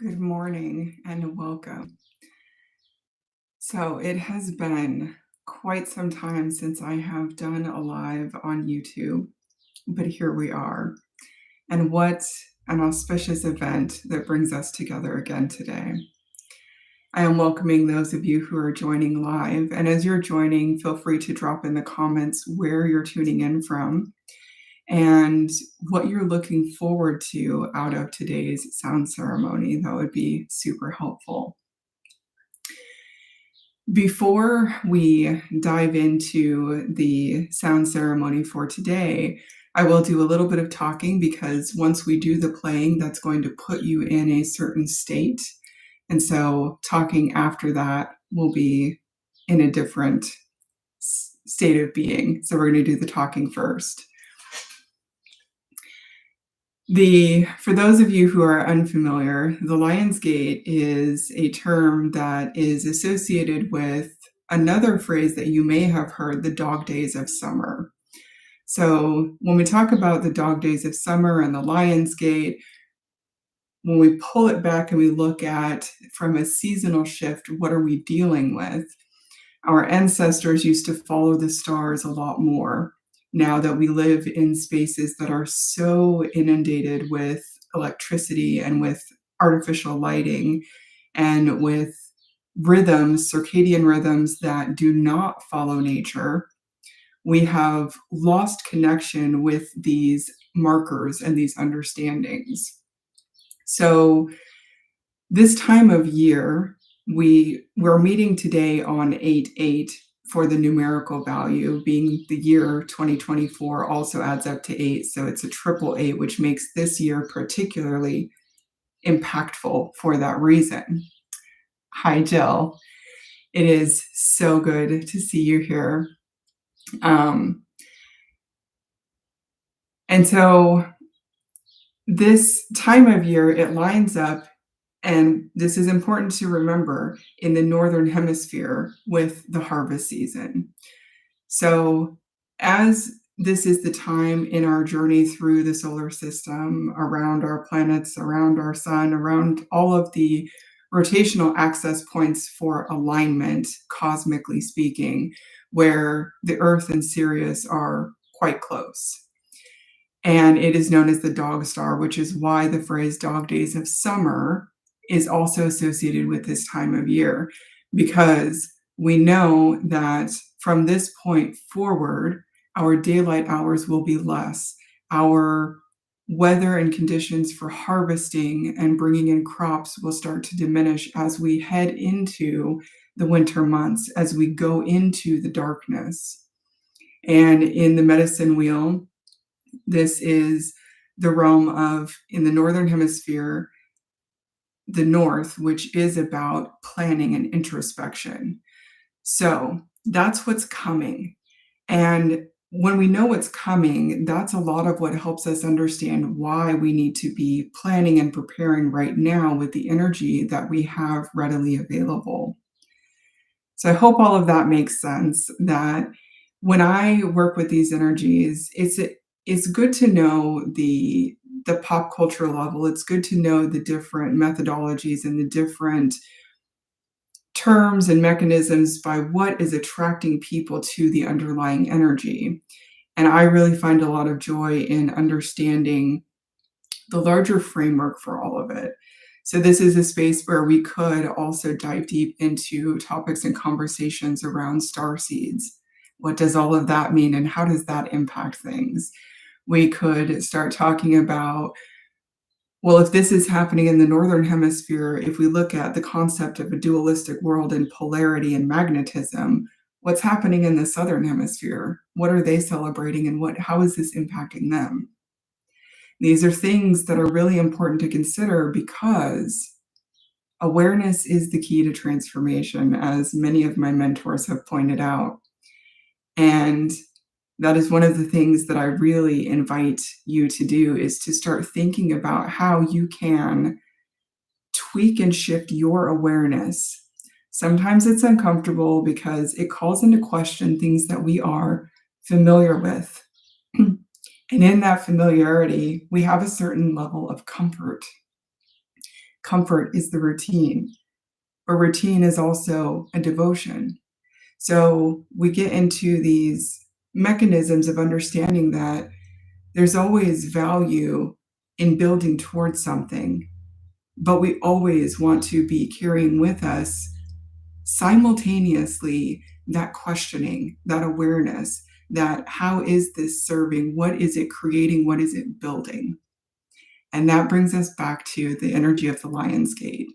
Good morning and welcome. So it has been quite some time since I have done a live on YouTube, but here we are. And what an auspicious event that brings us together again today. I am welcoming those of you who are joining live. And as you're joining, feel free to drop in the comments where you're tuning in from and what you're looking forward to out of today's sound ceremony. That would be super helpful. Before we dive into the sound ceremony for today, I will do a little bit of talking because once we do the playing, that's going to put you in a certain state. And so talking after that will be in a different state of being. So we're going to do the talking first. For those of you who are unfamiliar, the Lion's Gate is a term that is associated with another phrase that you may have heard, the dog days of summer. So when we talk about the dog days of summer and the Lion's Gate, when we pull it back and we look at from a seasonal shift, what are we dealing with? Our ancestors used to follow the stars a lot more. Now that we live in spaces that are so inundated with electricity and with artificial lighting and with rhythms, circadian rhythms that do not follow nature, we have lost connection with these markers and these understandings. So this time of year, we're meeting today on 8/8 for the numerical value, being the year 2024 also adds up to 8. So it's a triple 8, which makes this year particularly impactful for that reason. Hi, Jill. It is so good to see you here. And so this time of year, it lines up, and this is important to remember, in the Northern Hemisphere with the harvest season. So as this is the time in our journey through the solar system, around our planets, around our sun, around all of the rotational access points for alignment, cosmically speaking, where the Earth and Sirius are quite close. And it is known as the dog star, which is why the phrase dog days of summer is also associated with this time of year, because we know that from this point forward, our daylight hours will be less. Our weather and conditions for harvesting and bringing in crops will start to diminish as we head into the winter months, as we go into the darkness. And in the medicine wheel, this is the realm of, in the Northern Hemisphere, the North, which is about planning and introspection. So that's what's coming. And when we know what's coming, that's a lot of what helps us understand why we need to be planning and preparing right now with the energy that we have readily available. So I hope all of that makes sense, that when I work with these energies, it's good to know the pop culture level. It's good to know the different methodologies and the different terms and mechanisms by what is attracting people to the underlying energy. And I really find a lot of joy in understanding the larger framework for all of it. So this is a space where we could also dive deep into topics and conversations around star seeds. What does all of that mean, and how does that impact things? We could start talking about, well, if this is happening in the Northern Hemisphere, if we look at the concept of a dualistic world and polarity and magnetism, what's happening in the Southern Hemisphere? What are they celebrating, and how is this impacting them? These are things that are really important to consider, because awareness is the key to transformation, as many of my mentors have pointed out. And that is one of the things that I really invite you to do, is to start thinking about how you can tweak and shift your awareness. Sometimes it's uncomfortable because it calls into question things that we are familiar with. And in that familiarity, we have a certain level of comfort. Comfort is the routine, but routine is also a devotion. So we get into these mechanisms of understanding that there's always value in building towards something, but we always want to be carrying with us simultaneously that questioning, that awareness, that how is this serving? What is it creating? What is it building? And that brings us back to the energy of the Lion's Gate.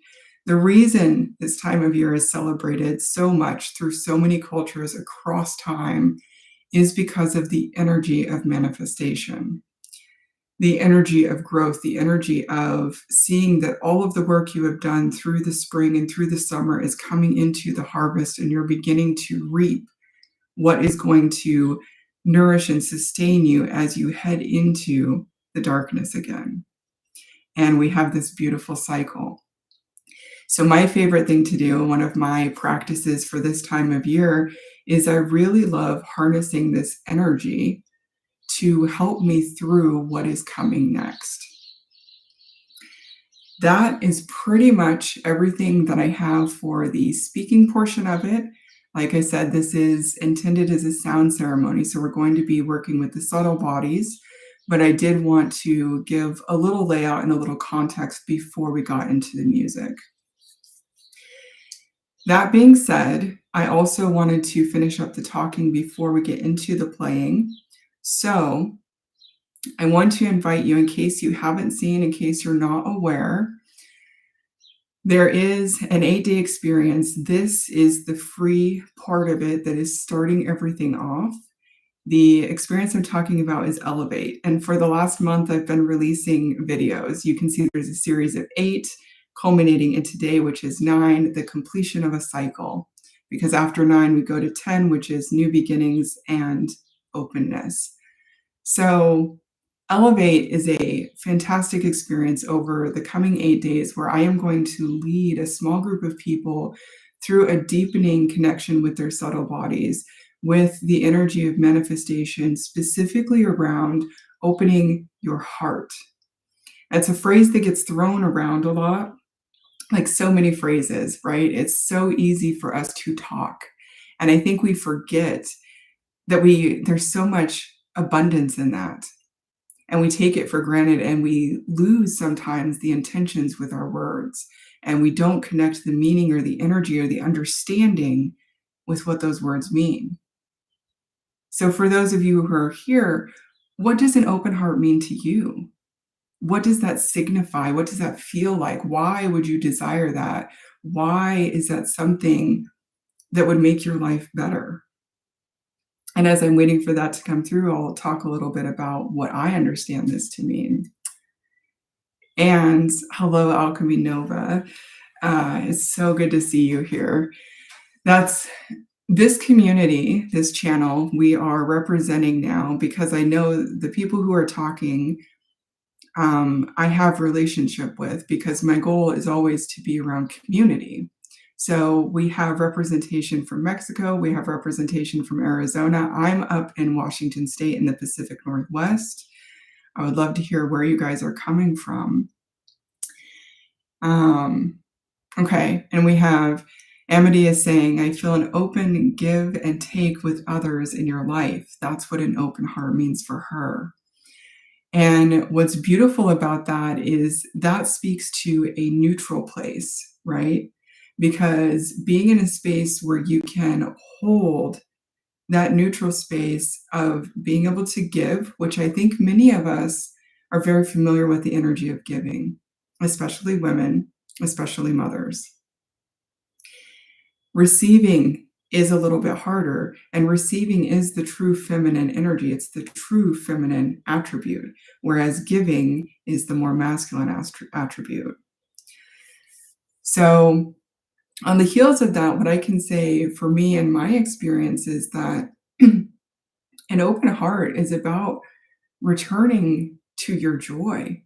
The reason this time of year is celebrated so much through so many cultures across time is because of the energy of manifestation, the energy of growth, the energy of seeing that all of the work you have done through the spring and through the summer is coming into the harvest, and you're beginning to reap what is going to nourish and sustain you as you head into the darkness again. And we have this beautiful cycle. So my favorite thing to do, one of my practices for this time of year, is I really love harnessing this energy to help me through what is coming next. That is pretty much everything that I have for the speaking portion of it. Like I said, this is intended as a sound ceremony, so we're going to be working with the subtle bodies, but I did want to give a little layout and a little context before we got into the music. That being said, I also wanted to finish up the talking before we get into the playing. So I want to invite you, in case you haven't seen, in case you're not aware, there is an 8-day experience. This is the free part of it that is starting everything off. The experience I'm talking about is Elevate. And for the last month, I've been releasing videos. You can see there's a series of 8, culminating in today, which is 9, the completion of a cycle. Because after 9, we go to 10, which is new beginnings and openness. So Elevate is a fantastic experience over the coming 8 days where I am going to lead a small group of people through a deepening connection with their subtle bodies, with the energy of manifestation, specifically around opening your heart. That's a phrase that gets thrown around a lot, like so many phrases, right? It's so easy for us to talk. And I think we forget that there's so much abundance in that. And we take it for granted, and we lose sometimes the intentions with our words, and we don't connect the meaning or the energy or the understanding with what those words mean. So for those of you who are here, what does an open heart mean to you? What does that signify? What does that feel like? Why would you desire that? Why is that something that would make your life better? And as I'm waiting for that to come through, I'll talk a little bit about what I understand this to mean. And hello, Alchemy Nova. It's so good to see you here. That's this community, this channel, we are representing now, because I know the people who are talking, I have relationship with, because my goal is always to be around community. So we have representation from Mexico, we have representation from Arizona. I'm up in Washington State in the Pacific Northwest. I would love to hear where you guys are coming from. Okay, and we have Amity is saying, I feel an open give and take with others in your life. That's what an open heart means for her. And what's beautiful about that is that speaks to a neutral place, right? Because being in a space where you can hold that neutral space of being able to give, which I think many of us are very familiar with the energy of giving, especially women, especially mothers. Receiving is a little bit harder, and receiving is the true feminine energy. It's the true feminine attribute, whereas giving is the more masculine attribute. So on the heels of that, what I can say for me and my experience is that an open heart is about returning to your joy.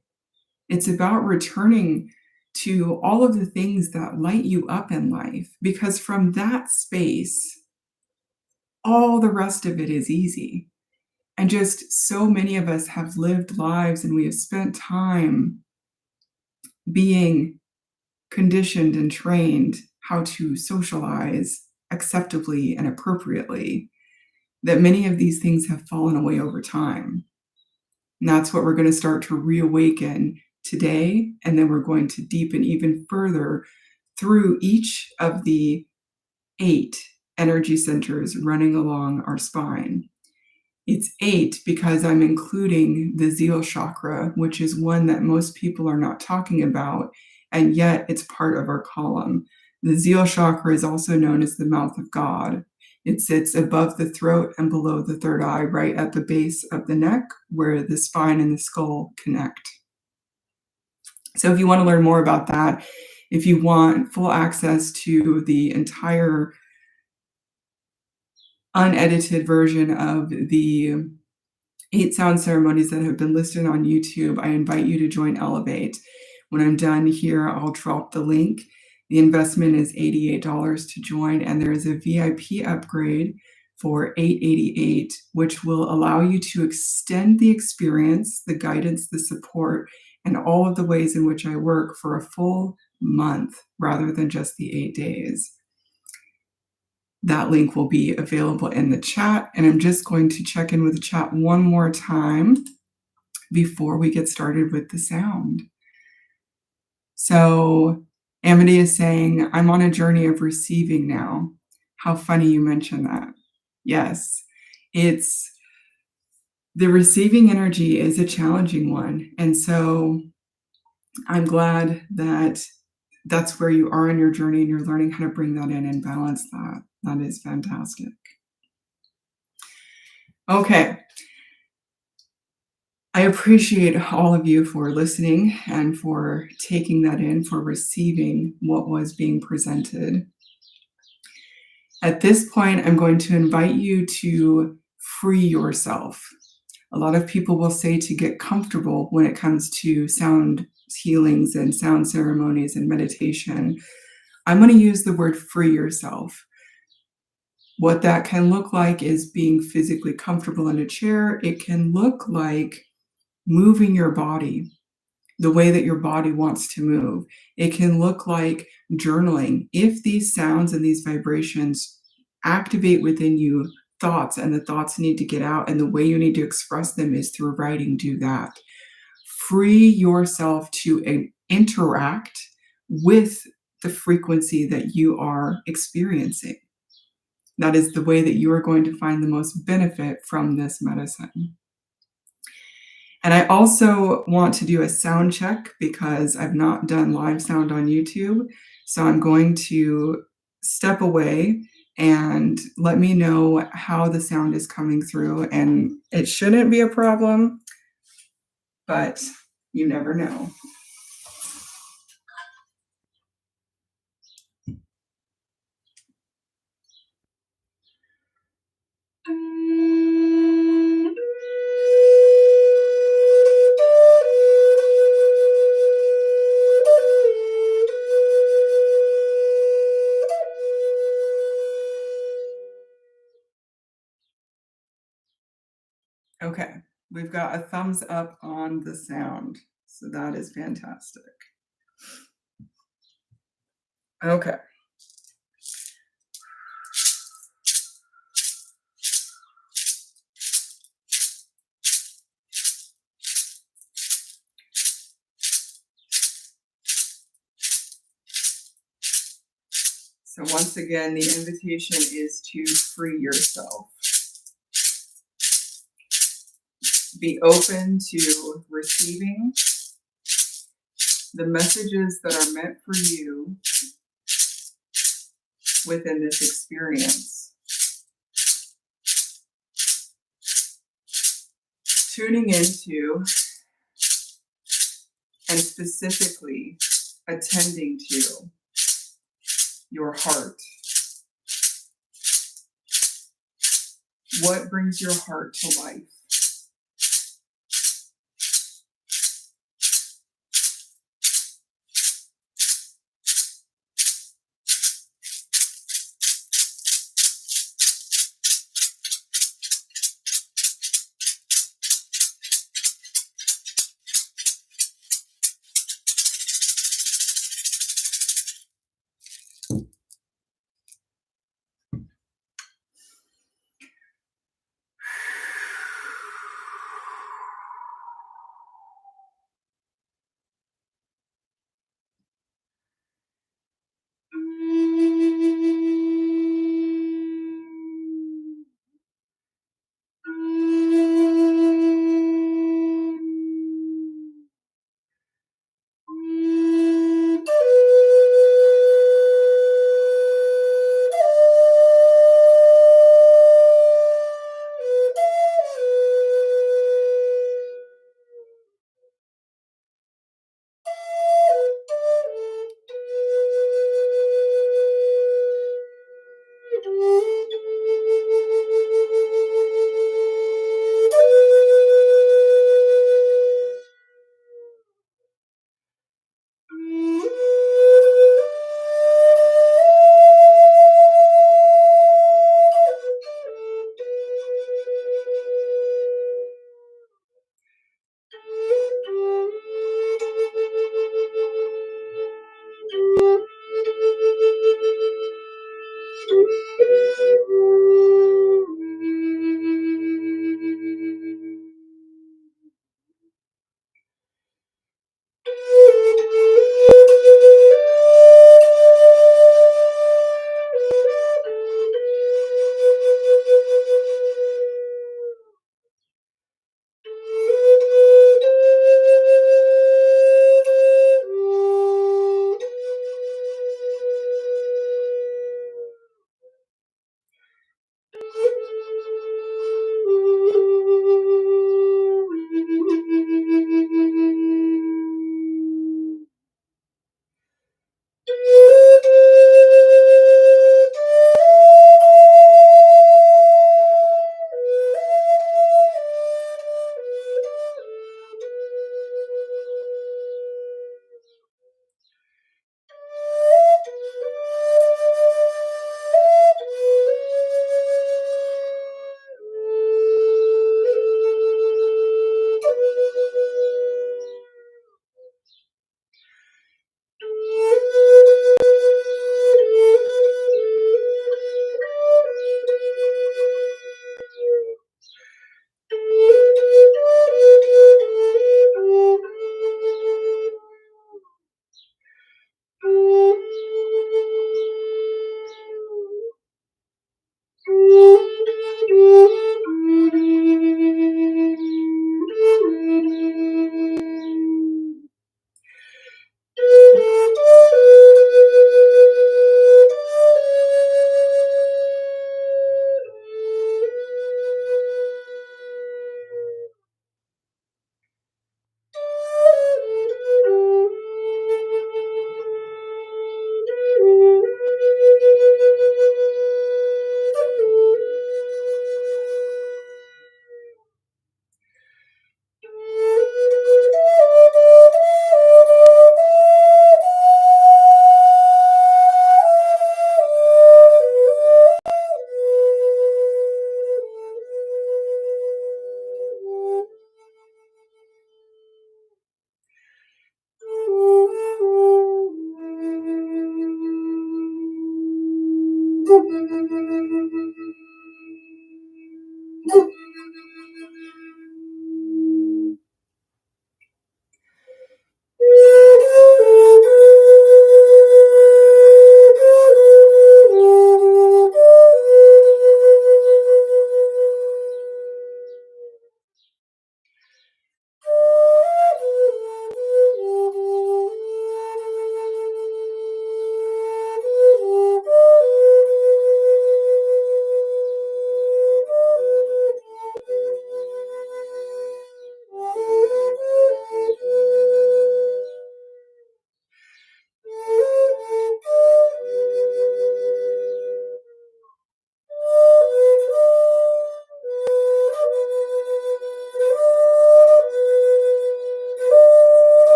It's about returning to all of the things that light you up in life, because from that space, all the rest of it is easy. And just so many of us have lived lives, and we have spent time being conditioned and trained how to socialize acceptably and appropriately, that many of these things have fallen away over time. And that's what we're going to start to reawaken today. And then we're going to deepen even further through each of the 8 energy centers running along our spine. It's 8 because I'm including the zeal chakra, which is one that most people are not talking about, and yet it's part of our column. The zeal chakra is also known as the mouth of God. It sits above the throat and below the third eye, right at the base of the neck, where the spine and the skull connect. So if you want to learn more about that, if you want full access to the entire unedited version of the 8 sound ceremonies that have been listed on YouTube, I invite you to join Elevate. When I'm done here, I'll drop the link. The investment is $88 to join, and there is a VIP upgrade for $888, which will allow you to extend the experience, the guidance, the support, and all of the ways in which I work for a full month rather than just the 8 days. That link will be available in the chat, and I'm just going to check in with the chat one more time before we get started with the sound. So Amity is saying, I'm on a journey of receiving now. How funny you mentioned that. Yes, it's the receiving energy is a challenging one. And so I'm glad that that's where you are in your journey and you're learning how to bring that in and balance that. That is fantastic. Okay. I appreciate all of you for listening and for taking that in, for receiving what was being presented. At this point, I'm going to invite you to free yourself. A lot of people will say to get comfortable when it comes to sound healings and sound ceremonies and meditation. I'm going to use the word free yourself. What that can look like is being physically comfortable in a chair. It can look like moving your body the way that your body wants to move. It can look like journaling. If these sounds and these vibrations activate within you thoughts, and the thoughts need to get out, and the way you need to express them is through writing, do that. Free yourself to interact with the frequency that you are experiencing. That is the way that you are going to find the most benefit from this medicine. And I also want to do a sound check because I've not done live sound on YouTube. So I'm going to step away and let me know how the sound is coming through. And it shouldn't be a problem, but you never know. Okay, we've got a thumbs up on the sound, so that is fantastic. Okay. So once again, the invitation is to free yourself. Be open to receiving the messages that are meant for you within this experience. Tuning into and specifically attending to your heart. What brings your heart to life?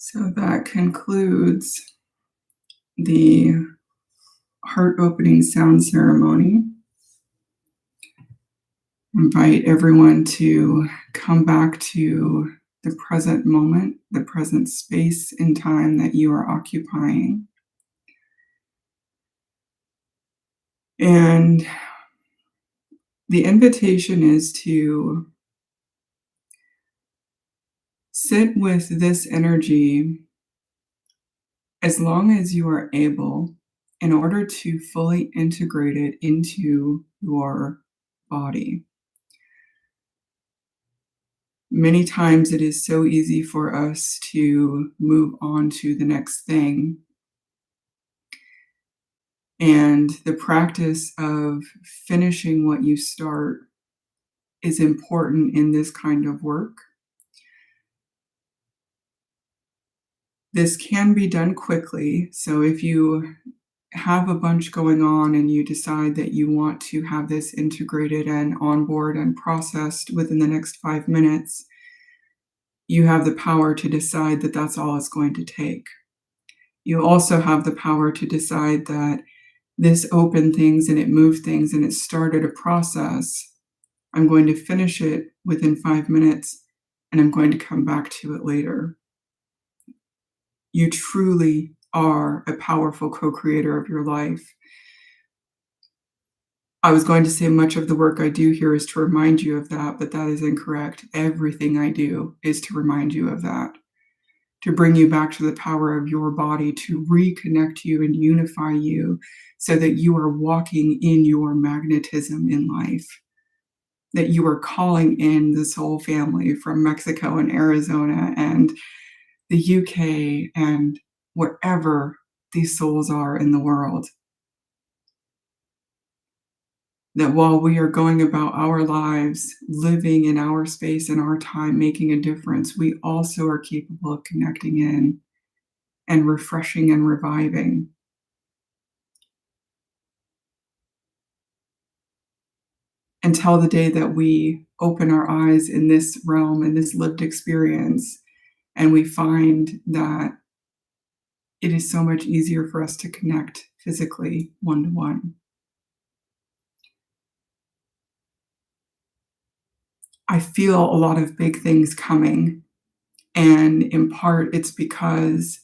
So that concludes the heart opening sound ceremony. Invite everyone to come back to the present moment, the present space and time that you are occupying. And the invitation is to sit with this energy as long as you are able in order to fully integrate it into your body. Many times it is so easy for us to move on to the next thing. And the practice of finishing what you start is important in this kind of work. This can be done quickly. So if you have a bunch going on and you decide that you want to have this integrated and on board and processed within the next 5 minutes, you have the power to decide that that's all it's going to take. You also have the power to decide that this opened things and it moved things and it started a process. I'm going to finish it within 5 minutes and I'm going to come back to it later. You truly are a powerful co-creator of your life. I was going to say much of the work I do here is to remind you of that, but that is incorrect. Everything I do is to remind you of that, to bring you back to the power of your body, to reconnect you and unify you so that you are walking in your magnetism in life, that you are calling in the soul family from Mexico and Arizona and the UK and wherever these souls are in the world. That while we are going about our lives, living in our space and our time, making a difference, we also are capable of connecting in and refreshing and reviving. Until the day that we open our eyes in this realm, in this lived experience, and we find that it is so much easier for us to connect physically one-to-one. I feel a lot of big things coming, and in part it's because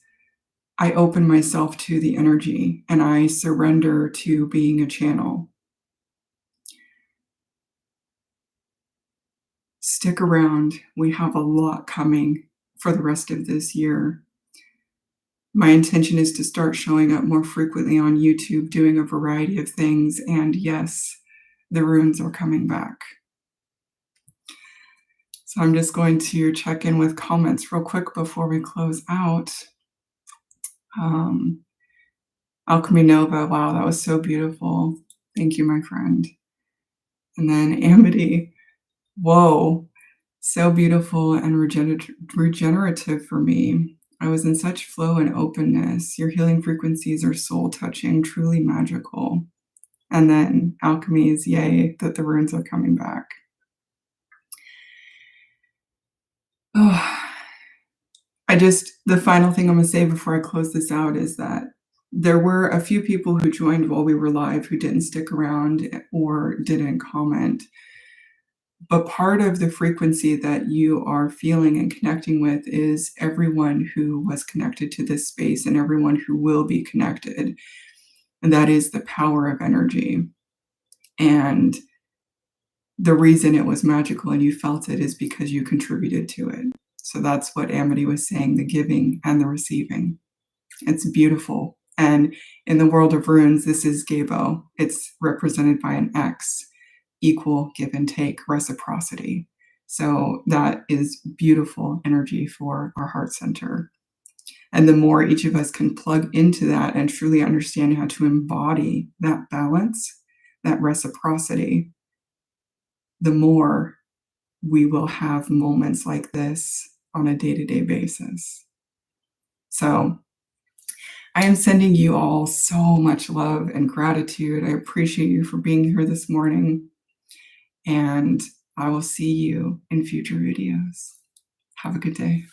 I open myself to the energy and I surrender to being a channel. Stick around. We have a lot coming for the rest of this year. My intention is to start showing up more frequently on YouTube, doing a variety of things. And yes, the runes are coming back. So I'm just going to check in with comments real quick before we close out. Alchemy Nova, wow, that was so beautiful. Thank you, my friend. And then Amity, whoa, so beautiful and regenerative for me. I was in such flow and openness. Your healing frequencies are soul touching, truly magical. And then Alchemy's, yay, that the runes are coming back. Oh, the final thing I'm going to say before I close this out is that there were a few people who joined while we were live who didn't stick around or didn't comment. But part of the frequency that you are feeling and connecting with is everyone who was connected to this space and everyone who will be connected. And that is the power of energy. And the reason it was magical and you felt it is because you contributed to it. So that's what Amity was saying, the giving and the receiving. It's beautiful. And in the world of runes, this is Gabo. It's represented by an X, equal give and take, reciprocity. So that is beautiful energy for our heart center. And the more each of us can plug into that and truly understand how to embody that balance, that reciprocity, the more we will have moments like this on a day-to-day basis. So I am sending you all so much love and gratitude. I appreciate you for being here this morning. And I will see you in future videos. Have a good day.